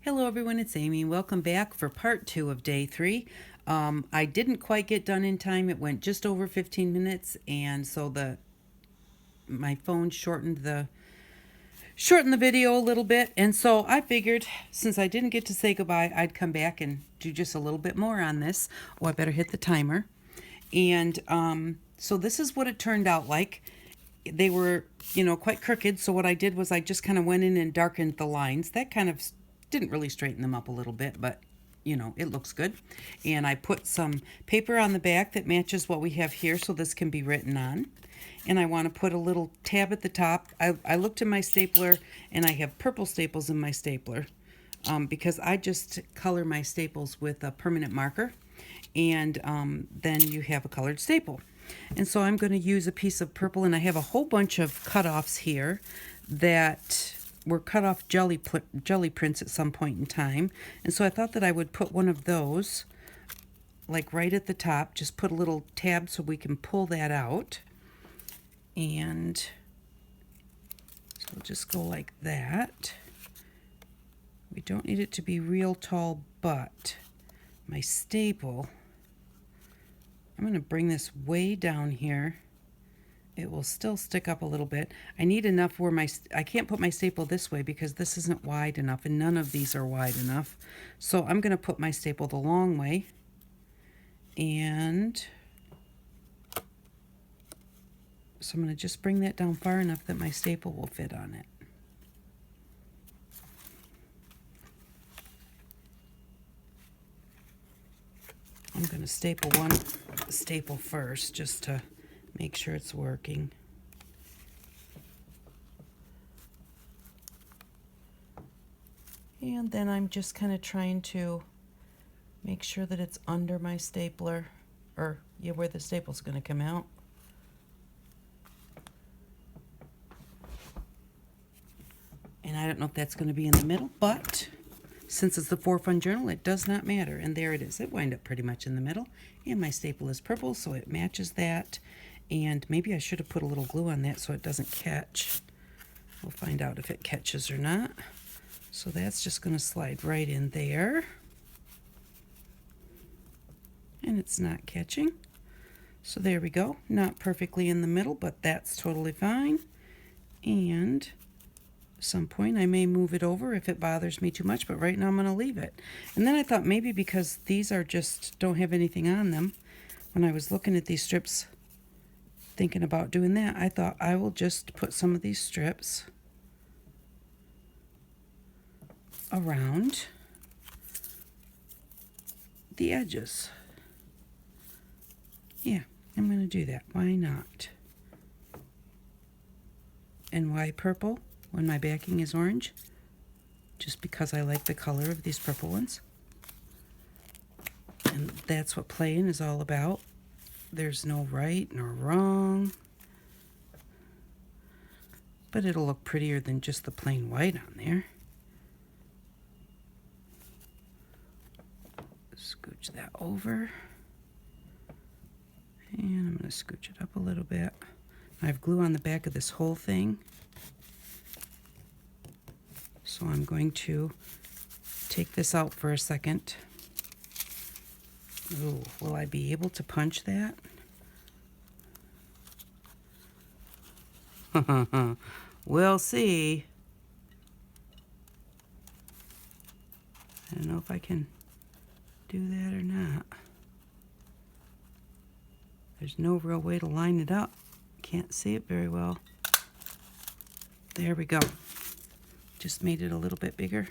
Hello everyone, it's Amy. Welcome back for part 2 of day 3. I didn't quite get done in time. It went just over 15 minutes, and so my phone shortened the video a little bit. And so I figured, since I didn't get to say goodbye, I'd come back and do just a little bit more on this. Oh, I better hit the timer. And so this is what it turned out like. They were, quite crooked. So what I did was I just kind of went in and darkened the lines. That kind of didn't really straighten them up a little bit, but it looks good. And I put some paper on the back that matches what we have here, so this can be written on. And I want to put a little tab at the top. I looked in my stapler, and I have purple staples in my stapler because I just color my staples with a permanent marker, and then you have a colored staple. And so I'm going to use a piece of purple, and I have a whole bunch of cutoffs here that were cut off jelly prints at some point in time. And so I thought that I would put one of those like right at the top, just put a little tab so we can pull that out. And so we'll just go like that. We don't need it to be real tall, but my staple, I'm going to bring this way down here. It will still stick up a little bit. I need enough where I can't put my staple this way because this isn't wide enough, and none of these are wide enough. So I'm going to put my staple the long way, and so I'm going to just bring that down far enough that my staple will fit on it. I'm going to staple one staple first just to make sure it's working. And then I'm just kind of trying to make sure that it's under my stapler, or where the staple's going to come out. And I don't know if that's going to be in the middle, but since it's the For Fun Journal, it does not matter. And there it is. It wound up pretty much in the middle. And my staple is purple, so it matches that. And maybe I should have put a little glue on that so it doesn't catch. We'll find out if it catches or not. So that's just going to slide right in there. And it's not catching. So there we go. Not perfectly in the middle, but that's totally fine. And at some point I may move it over if it bothers me too much, but right now I'm going to leave it. And then I thought maybe because these are just don't have anything on them, when I was looking at these strips thinking about doing that, I thought I will just put some of these strips around the edges. Yeah, I'm going to do that. Why not? And why purple when my backing is orange? Just because I like the color of these purple ones. And that's what playing is all about. There's no right nor wrong, but it'll look prettier than just the plain white on there. Scooch that over, and I'm going to scooch it up a little bit. I have glue on the back of this whole thing, so I'm going to take this out for a second. Ooh, will I be able to punch that? We'll see. I don't know if I can do that or not. There's no real way to line it up. Can't see it very well. There we go. Just made it a little bit bigger.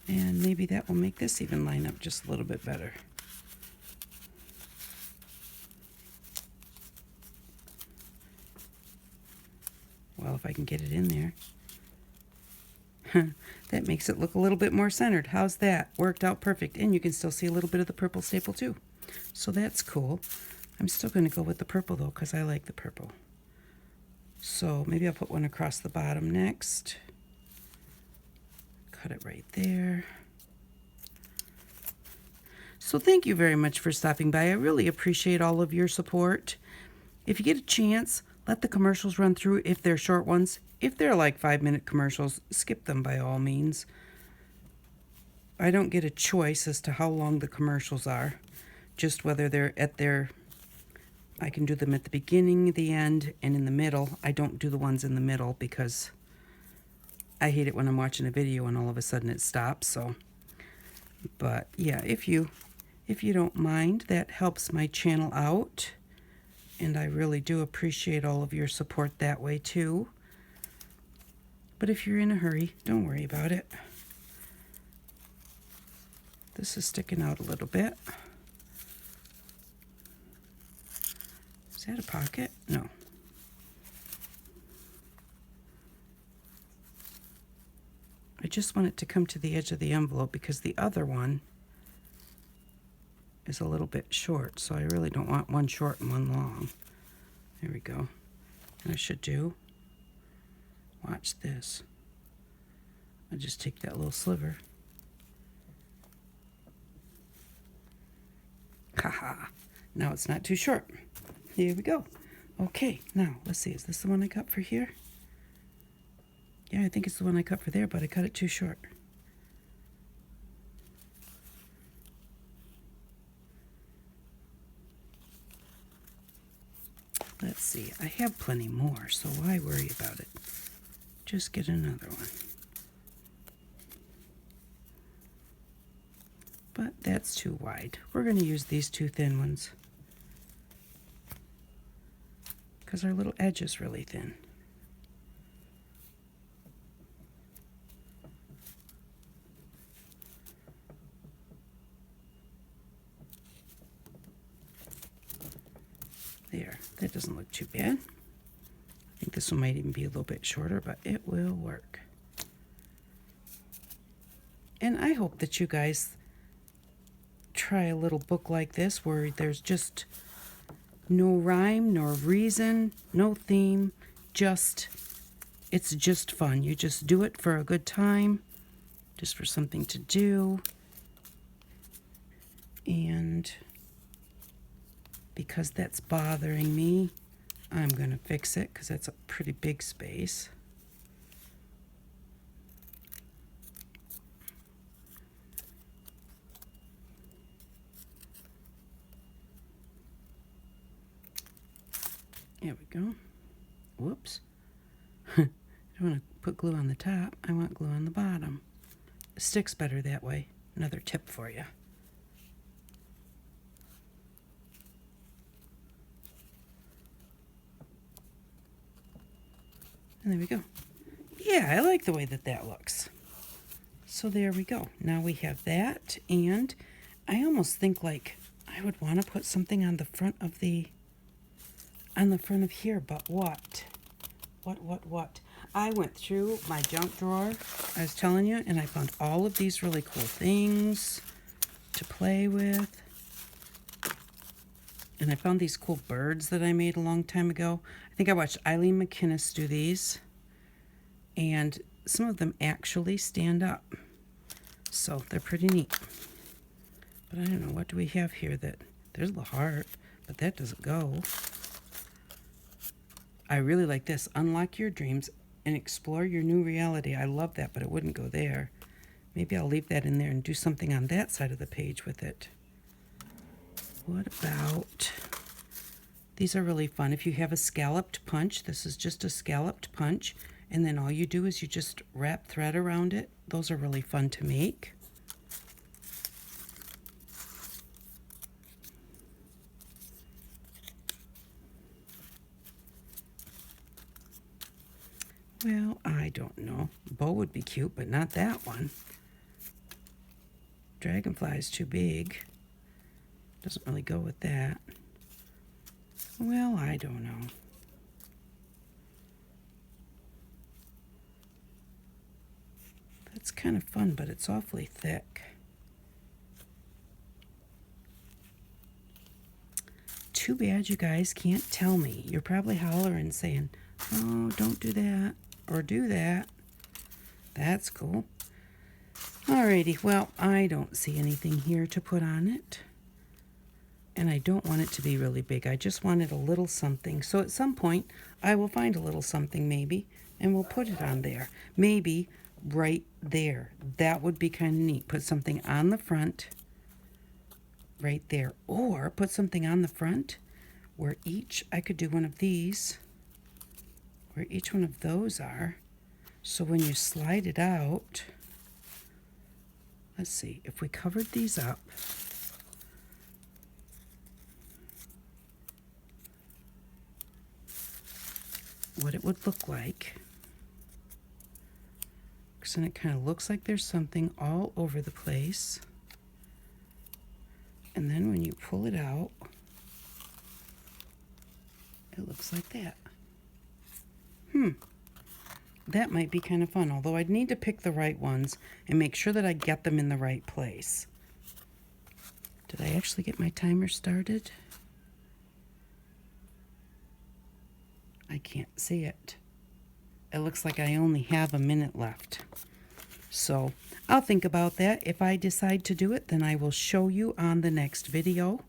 And maybe that will make this even line up just a little bit better. Well, if I can get it in there. That makes it look a little bit more centered. How's that? Worked out perfect. And you can still see a little bit of the purple staple too. So that's cool. I'm still going to go with the purple though, because I like the purple. So maybe I'll put one across the bottom next. Cut it right there. So thank you very much for stopping by. I really appreciate all of your support. If you get a chance, let the commercials run through if they're short ones. If they're like 5-minute commercials, skip them by all means. I don't get a choice as to how long the commercials are, just whether they're at their, I can do them at the beginning, the end, and in the middle. I don't do the ones in the middle because I hate it when I'm watching a video and all of a sudden it stops. So, but yeah, if you don't mind, that helps my channel out, and I really do appreciate all of your support that way too. But if you're in a hurry, don't worry about it. This is sticking out a little bit. Is that a pocket? No. I just want it to come to the edge of the envelope because the other one is a little bit short, so I really don't want one short and one long. There we go. And I should do, watch this. I just take that little sliver. Haha. Now it's not too short. Here we go. Okay, now let's see. Is this the one I cut for here? Yeah, I think it's the one I cut for there, but I cut it too short. Let's see. I have plenty more, so why worry about it? Just get another one. But that's too wide. We're going to use these two thin ones because our little edge is really thin. There, that doesn't look too bad. I think this one might even be a little bit shorter, but it will work. And I hope that you guys try a little book like this where there's just no rhyme, nor reason, no theme, it's just fun. You just do it for a good time, just for something to do. And because that's bothering me, I'm going to fix it because that's a pretty big space. There we go. Whoops. I don't want to put glue on the top. I want glue on the bottom. It sticks better that way. Another tip for you. And there we go. Yeah, I like the way that that looks. So there we go. Now we have that, and I almost think like I would want to put something on the front of here, but what? What? I went through my junk drawer, I was telling you, and I found all of these really cool things to play with. And I found these cool birds that I made a long time ago. I think I watched Eileen McInnes do these, and some of them actually stand up. So they're pretty neat. But I don't know, what do we have here that, there's the heart, but that doesn't go. I really like this. Unlock your dreams and explore your new reality. I love that, but it wouldn't go there. Maybe I'll leave that in there and do something on that side of the page with it. What about, these are really fun. If you have a scalloped punch, this is just a scalloped punch, and then all you do is you just wrap thread around it. Those are really fun to make. Well, I don't know. Bow would be cute, but not that one. Dragonfly is too big. Doesn't really go with that. Well, I don't know. That's kind of fun, but it's awfully thick. Too bad you guys can't tell me. You're probably hollering saying, oh, don't do that. Or do that. That's cool. Alrighty, well, I don't see anything here to put on it. And I don't want it to be really big. I just wanted a little something. So at some point, I will find a little something maybe and we'll put it on there. Maybe right there. That would be kind of neat. Put something on the front right there, or put something on the front where I could do one of these where each one of those are. So when you slide it out, let's see, if we covered these up, what it would look like. Because then it kind of looks like there's something all over the place. And then when you pull it out, it looks like that. That might be kind of fun, although I'd need to pick the right ones and make sure that I get them in the right place. Did I actually get my timer started? I can't see it. It looks like I only have a minute left. So I'll think about that. If I decide to do it, then I will show you on the next video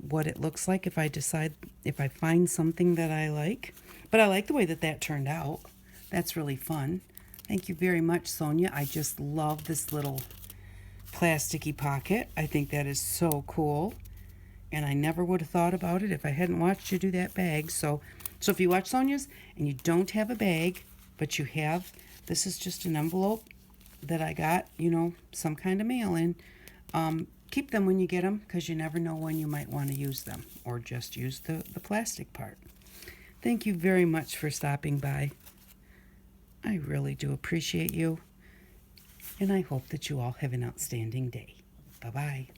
what it looks like if I find something that I like. But I like the way that turned out. That's really fun. Thank you very much, Sonya. I just love this little plasticky pocket. I think that is so cool. And I never would have thought about it if I hadn't watched you do that bag. So if you watch Sonya's and you don't have a bag, but you have, this is just an envelope that I got, some kind of mail in. Keep them when you get them, because you never know when you might want to use them, or just use the plastic part. Thank you very much for stopping by. I really do appreciate you, and I hope that you all have an outstanding day. Bye-bye.